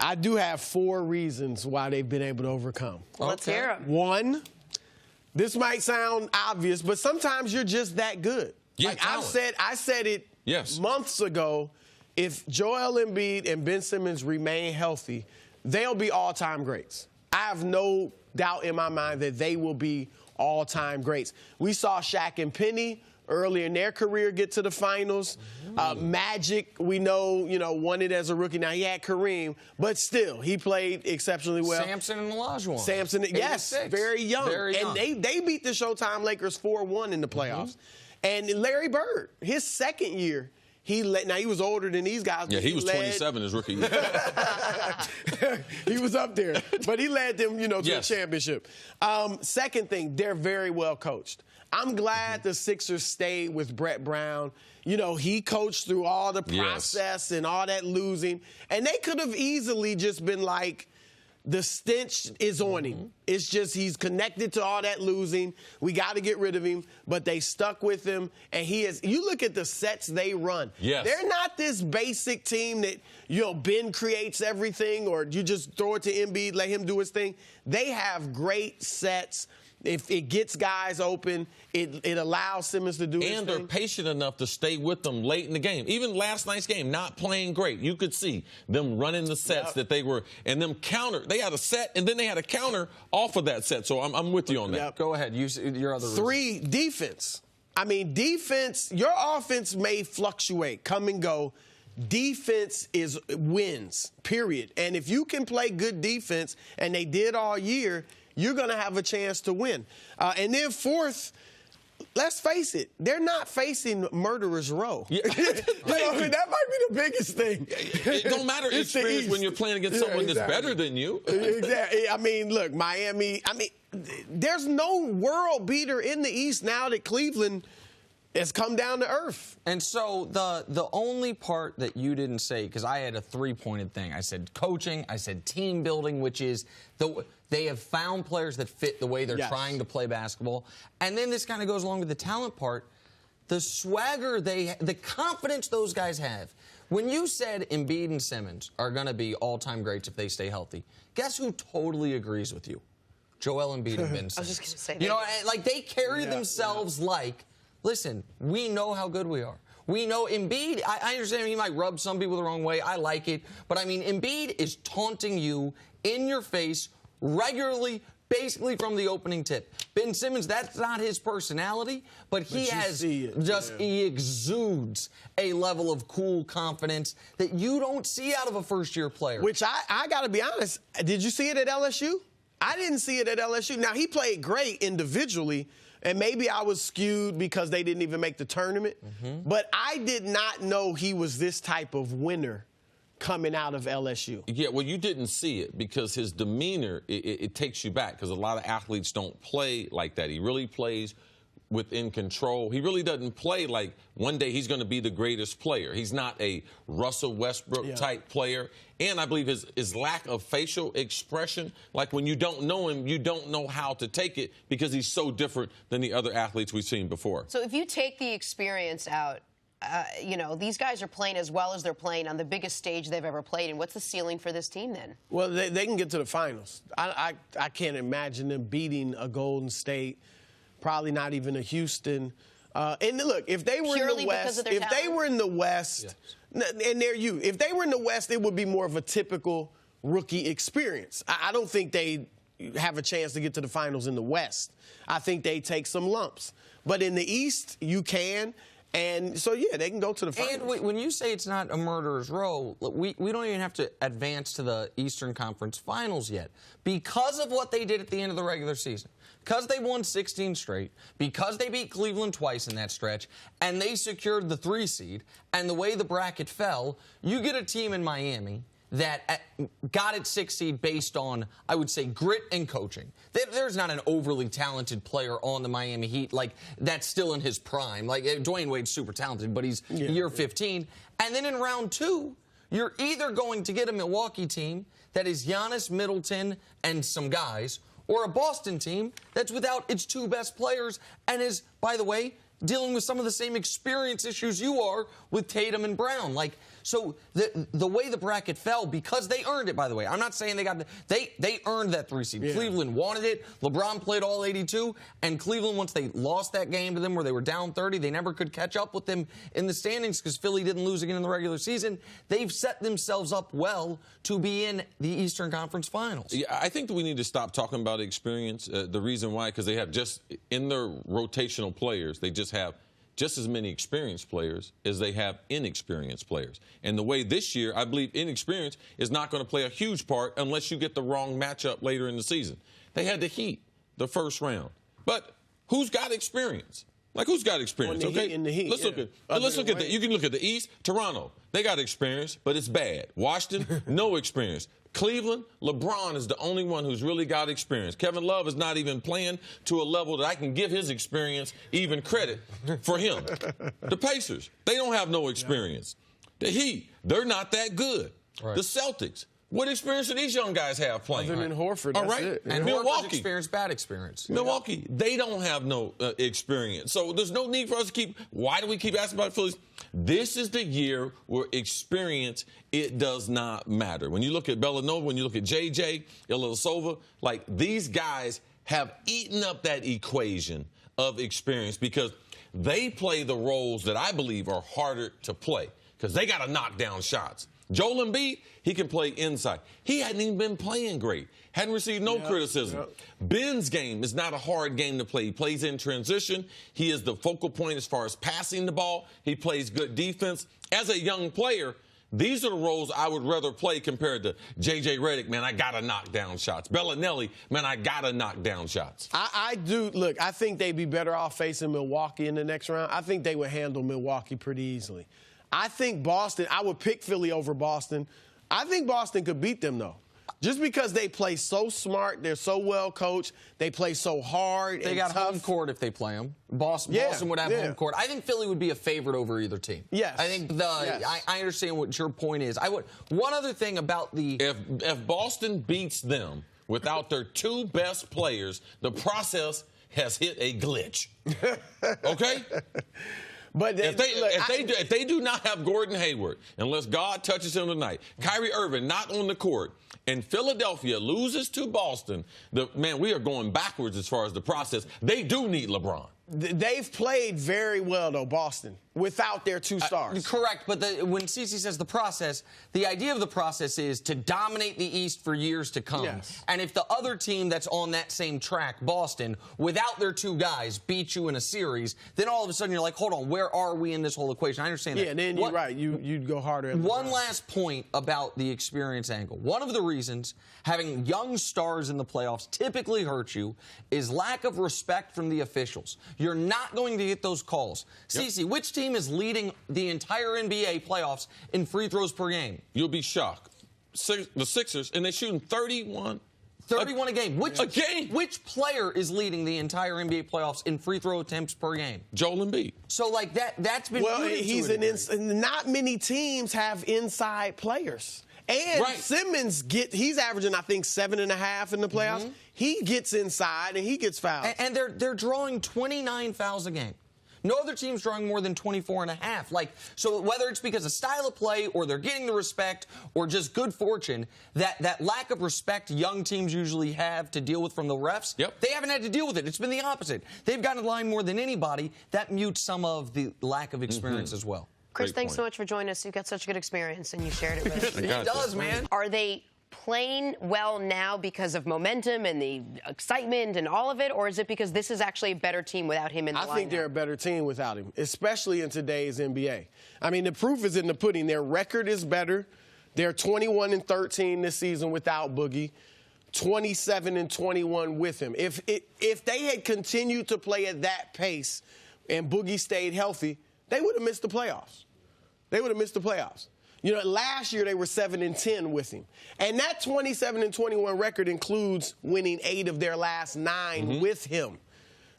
I do have 4 reasons why they've been able to overcome. Let's hear them. 1, this might sound obvious, but sometimes you're just that good. Yeah, like I said it months ago. If Joel Embiid and Ben Simmons remain healthy, they'll be all-time greats. I have no doubt in my mind that they will be all-time greats. We saw Shaq and Penny early in their career get to the finals. Magic, we know, won it as a rookie. Now, he had Kareem, but still, he played exceptionally well. Samson and Olajuwon. Samson, yes, very young. Very young. And they beat the Showtime Lakers 4-1 in the playoffs. And Larry Bird, his second year, now he was older than these guys. Yeah, he was 27 his rookie year. He was up there, but he led them, to a championship. Second thing, they're very well coached. I'm glad the Sixers stayed with Brett Brown. He coached through all the process and all that losing, and they could have easily just been like, the stench is on him. It's just he's connected to all that losing. We got to get rid of him. But they stuck with him, and he is. You look at the sets they run. Yes. They're not this basic team that, Ben creates everything or you just throw it to Embiid, let him do his thing. They have great sets. If it gets guys open, it allows Simmons to do his thing. And they're patient enough to stay with them late in the game. Even last night's game, not playing great. You could see them running the sets that they were, and them counter. They had a set, and then they had a counter off of that set. So I'm with you on that. Go ahead. Your other reason. 3, defense. I mean, defense, your offense may fluctuate, come and go. Defense wins, period. And if you can play good defense, and they did all year, you're going to have a chance to win. And then 4th, let's face it, they're not facing murderer's row. Yeah. That might be the biggest thing. It don't matter experience when you're playing against someone that's better than you. Exactly. I mean, look, Miami, there's no world beater in the East now that Cleveland has come down to earth. And so the only part that you didn't say, because I had a 3-pointed thing. I said coaching, I said team building, which is they have found players that fit the way they're trying to play basketball. And then this kind of goes along with the talent part. The swagger the confidence those guys have. When you said Embiid and Simmons are going to be all-time greats if they stay healthy, guess who totally agrees with you? Joel Embiid and Ben Simmons. I was just going to say that. Like they carry themselves like, listen, we know how good we are. We know Embiid, I understand he might rub some people the wrong way. I like it. But, I mean, Embiid is taunting you in your face regularly, basically from the opening tip. Ben Simmons, that's not his personality, but he he exudes a level of cool confidence that you don't see out of a first-year player. Which I got to be honest, did you see it at LSU? I didn't see it at LSU. Now, he played great individually, and maybe I was skewed because they didn't even make the tournament. But I did not know he was this type of winner coming out of LSU. Yeah, well, you didn't see it because his demeanor, it takes you back because a lot of athletes don't play like that. He really plays within control. He really doesn't play like one day he's going to be the greatest player. He's not a Russell Westbrook type player. And I believe his lack of facial expression, like when you don't know him, you don't know how to take it because he's so different than the other athletes we've seen before. So if you take the experience out, these guys are playing as well as they're playing on the biggest stage they've ever played. And what's the ceiling for this team then? Well, they can get to the finals. I can't imagine them beating a Golden State, probably not even a Houston. And look, if they were in the West, and they're you, if they were in the West, it would be more of a typical rookie experience. I don't think they have a chance to get to the finals in the West. I think they take some lumps. But in the East, you can. And so, yeah, they can go to the finals. And when you say it's not a murderer's row, we don't even have to advance to the Eastern Conference Finals yet. Because of what they did at the end of the regular season, because they won 16 straight, because they beat Cleveland twice in that stretch, and they secured the 3 seed, and the way the bracket fell, you get a team in Miami that got its 6 seed based on, I would say, grit and coaching. There's not an overly talented player on the Miami Heat like that's still in his prime. Like Dwayne Wade's super talented, but he's year 15. And then in round 2, you're either going to get a Milwaukee team that is Giannis, Middleton, and some guys, or a Boston team that's without its 2 best players and is, by the way, dealing with some of the same experience issues you are with Tatum and Brown. So the way the bracket fell, because they earned it, by the way. I'm not saying they earned that 3 seed. Yeah. Cleveland wanted it. LeBron played all 82, and Cleveland, once they lost that game to them where they were down 30, they never could catch up with them in the standings because Philly didn't lose again in the regular season. They've set themselves up well to be in the Eastern Conference Finals. Yeah, I think that we need to stop talking about experience. The reason why, because they have just, in their rotational players, they just have just as many experienced players as they have inexperienced players. And the way this year, I believe inexperience is not going to play a huge part unless you get the wrong matchup later in the season. They had the Heat the first round. But who's got experience? Like, who's got experience? Okay, let's look at that. You can look at the East. Toronto, they got experience, but it's bad. Washington, no experience. Cleveland, LeBron is the only one who's really got experience. Kevin Love is not even playing to a level that I can give his experience even credit for him. The Pacers, they don't have no experience. The Heat, they're not that good. Right. The Celtics, what experience do these young guys have playing? Other than Horford, that's it. And Milwaukee, experience, bad experience. Milwaukee, they don't have no experience. So there's no need for us to keep, why do we keep asking about Phillies? This is the year where experience, it does not matter. When you look at Bellinova, when you look at JJ, Ilyasova, like these guys have eaten up that equation of experience because they play the roles that I believe are harder to play because they got to knock down shots. Joel Embiid, he can play inside. He hadn't even been playing great. Hadn't received no criticism. Ben's game is not a hard game to play. He plays in transition. He is the focal point as far as passing the ball. He plays good defense. As a young player, these are the roles I would rather play compared to J.J. Redick. Man, I got to knock down shots. Bellinelli, man, I got to knock down shots. I do. Look, I think they'd be better off facing Milwaukee in the next round. I think they would handle Milwaukee pretty easily. I think Boston, I would pick Philly over Boston. I think Boston could beat them, though. Just because they play so smart, they're so well coached, they play so hard. They got home court if they play them. Boston would have home court. I think Philly would be a favorite over either team. Yes. I think I understand what your point is. One other thing about the if Boston beats them without their 2 best players, the process has hit a glitch. Okay? But if they do not have Gordon Hayward, unless God touches him tonight, Kyrie Irving not on the court, and Philadelphia loses to Boston, we are going backwards as far as the process. They do need LeBron. They've played very well, though, Boston, without their 2 stars. Correct, but when Cece says the process, the idea of the process is to dominate the East for years to come. Yes. And if the other team that's on that same track, Boston, without their 2 guys, beat you in a series, then all of a sudden you're like, hold on, where are we in this whole equation? I understand that. Yeah, then you're right. You'd go harder. One last point about the experience angle. One of the reasons having young stars in the playoffs typically hurts you is lack of respect from the officials. You're not going to get those calls. Yep. Cece, which team is leading the entire NBA playoffs in free throws per game? You'll be shocked. The Sixers, and they're shooting 31 a game. Which player is leading the entire NBA playoffs in free throw attempts per game? Joel Embiid. So, like, that's been... Well, not many teams have inside players. And Simmons, he's averaging, I think, 7.5 in the playoffs. Mm-hmm. He gets inside and he gets fouled. And they're drawing 29 fouls a game. No other team's drawing more than 24.5. So whether it's because of style of play or they're getting the respect or just good fortune, that lack of respect young teams usually have to deal with from the refs, they haven't had to deal with it. It's been the opposite. They've gotten the line more than anybody. That mutes some of the lack of experience as well. Cris, thanks so much for joining us. You've got such good experience, and you shared it with us. He does, man. Are they playing well now because of momentum and the excitement and all of it, or is it because this is actually a better team without him in the lineup? I think they're a better team without him, especially in today's NBA. I mean, the proof is in the pudding. Their record is better. They're 21-13 this season without Boogie, 27-21 with him. If they had continued to play at that pace and Boogie stayed healthy, they would have missed the playoffs. They would have missed the playoffs. You know, last year they were 7-10 with him. And that 27-21 record includes winning 8 of their last 9 with him.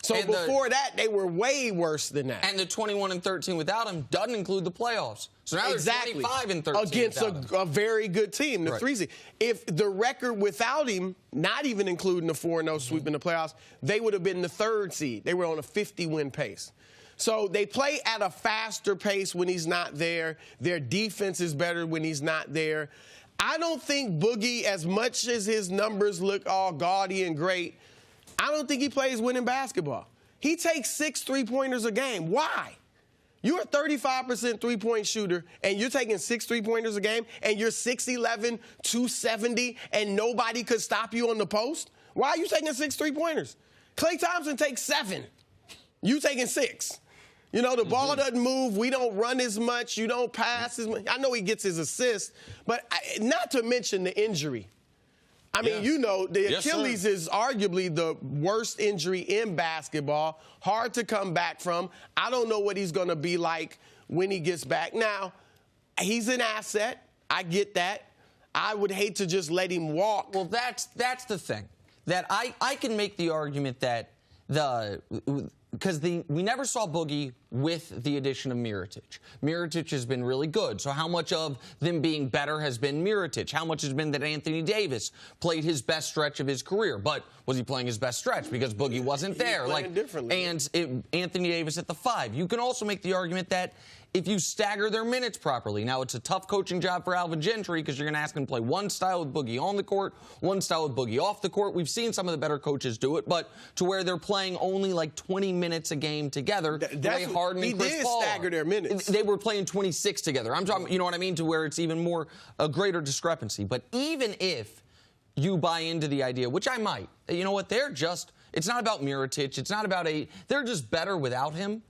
So before that, they were way worse than that. And the 21-13 without him doesn't include the playoffs. So now they're 25-13 against a very good team, the 3 seed. If the record without him, not even including the 4-0 sweep in the playoffs, they would have been the 3rd seed. They were on a 50-win pace. So they play at a faster pace when he's not there. Their defense is better when he's not there. I don't think Boogie, as much as his numbers look all gaudy and great, I don't think he plays winning basketball. He takes 6 3-pointers a game. Why? You're a 35% three-point shooter, and you're taking 6 3-pointers a game, and you're 6'11", 270, and nobody could stop you on the post? Why are you taking 6 3-pointers? Klay Thompson takes 7. You taking 6. You know, the ball doesn't move. We don't run as much. You don't pass as much. I know he gets his assists, but not to mention the injury. I mean, you know, the Achilles is arguably the worst injury in basketball. Hard to come back from. I don't know what he's going to be like when he gets back. Now, he's an asset. I get that. I would hate to just let him walk. Well, that's the thing. That I can make the argument that because we never saw Boogie with the addition of Mirotic. Mirotic has been really good. So how much of them being better has been Mirotic? How much has been that Anthony Davis played his best stretch of his career? But was he playing his best stretch because Boogie wasn't there? And Anthony Davis at the 5. You can also make the argument that if you stagger their minutes properly. Now, it's a tough coaching job for Alvin Gentry because you're going to ask him to play one style with Boogie on the court, one style with Boogie off the court. We've seen some of the better coaches do it, but to where they're playing only like 20 minutes a game together. Ray Harden and Chris Paul. He did stagger their minutes. They were playing 26 together. I'm talking, you know what I mean, to where it's even more a greater discrepancy. But even if you buy into the idea, which I might, you know what, it's not about Mirotic, it's not about they're just better without him.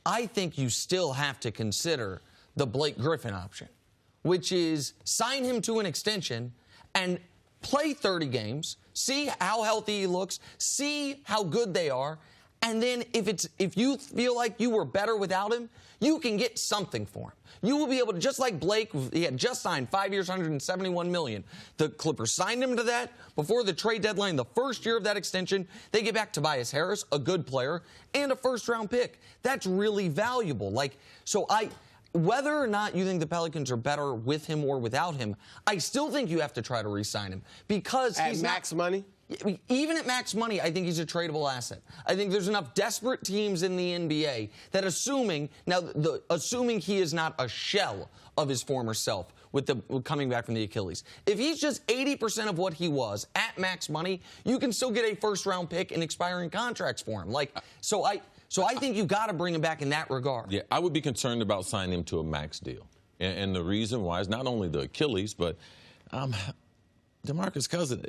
I think you still have to consider the Blake Griffin option, which is sign him to an extension and play 30 games, see how healthy he looks, see how good they are, and then if you feel like you were better without him, you can get something for him. You will be able to, just like Blake, he had just signed 5 years, $171 million. The Clippers signed him to that before the trade deadline. The first year of that extension, they get back Tobias Harris, a good player, and a first-round pick. That's really valuable. Whether or not you think the Pelicans are better with him or without him, I still think you have to try to re-sign him because he's max money. Even at max money, I think he's a tradable asset. I think there's enough desperate teams in the NBA that assuming he is not a shell of his former self with coming back from the Achilles. If he's just 80% of what he was at max money, you can still get a first-round pick and expiring contracts for him. So I think you've got to bring him back in that regard. Yeah, I would be concerned about signing him to a max deal. And the reason why is not only the Achilles, but DeMarcus Cousins,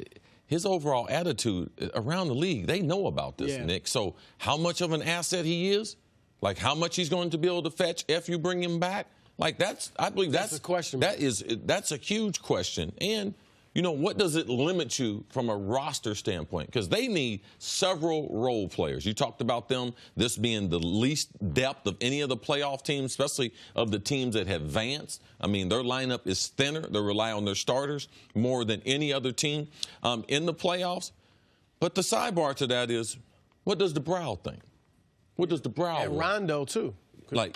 his overall attitude around the league, they know about this, Nick. So how much of an asset he is, like how much he's going to be able to fetch if you bring him back, I believe that's a question. That's a huge question. And, you know, what does it limit you from a roster standpoint? Because they need several role players. You talked about them, this being the least depth of any of the playoff teams, especially of the teams that have advanced. I mean, their lineup is thinner. They rely on their starters more than any other team in the playoffs. But the sidebar to that is, what does DeBrow think? What does DeBrow and want? Rondo, too.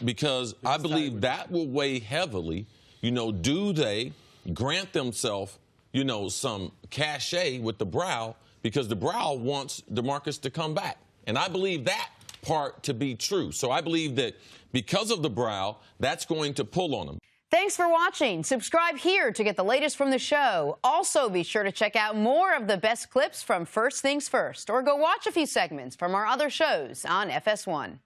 Because I believe that will weigh heavily. You know, do they grant themselves, you know, some cachet with DeBrow because DeBrow wants DeMarcus to come back. And I believe that part to be true. So I believe that because of DeBrow, that's going to pull on him. Thanks for watching. Subscribe here to get the latest from the show. Also, be sure to check out more of the best clips from First Things First, or go watch a few segments from our other shows on FS1.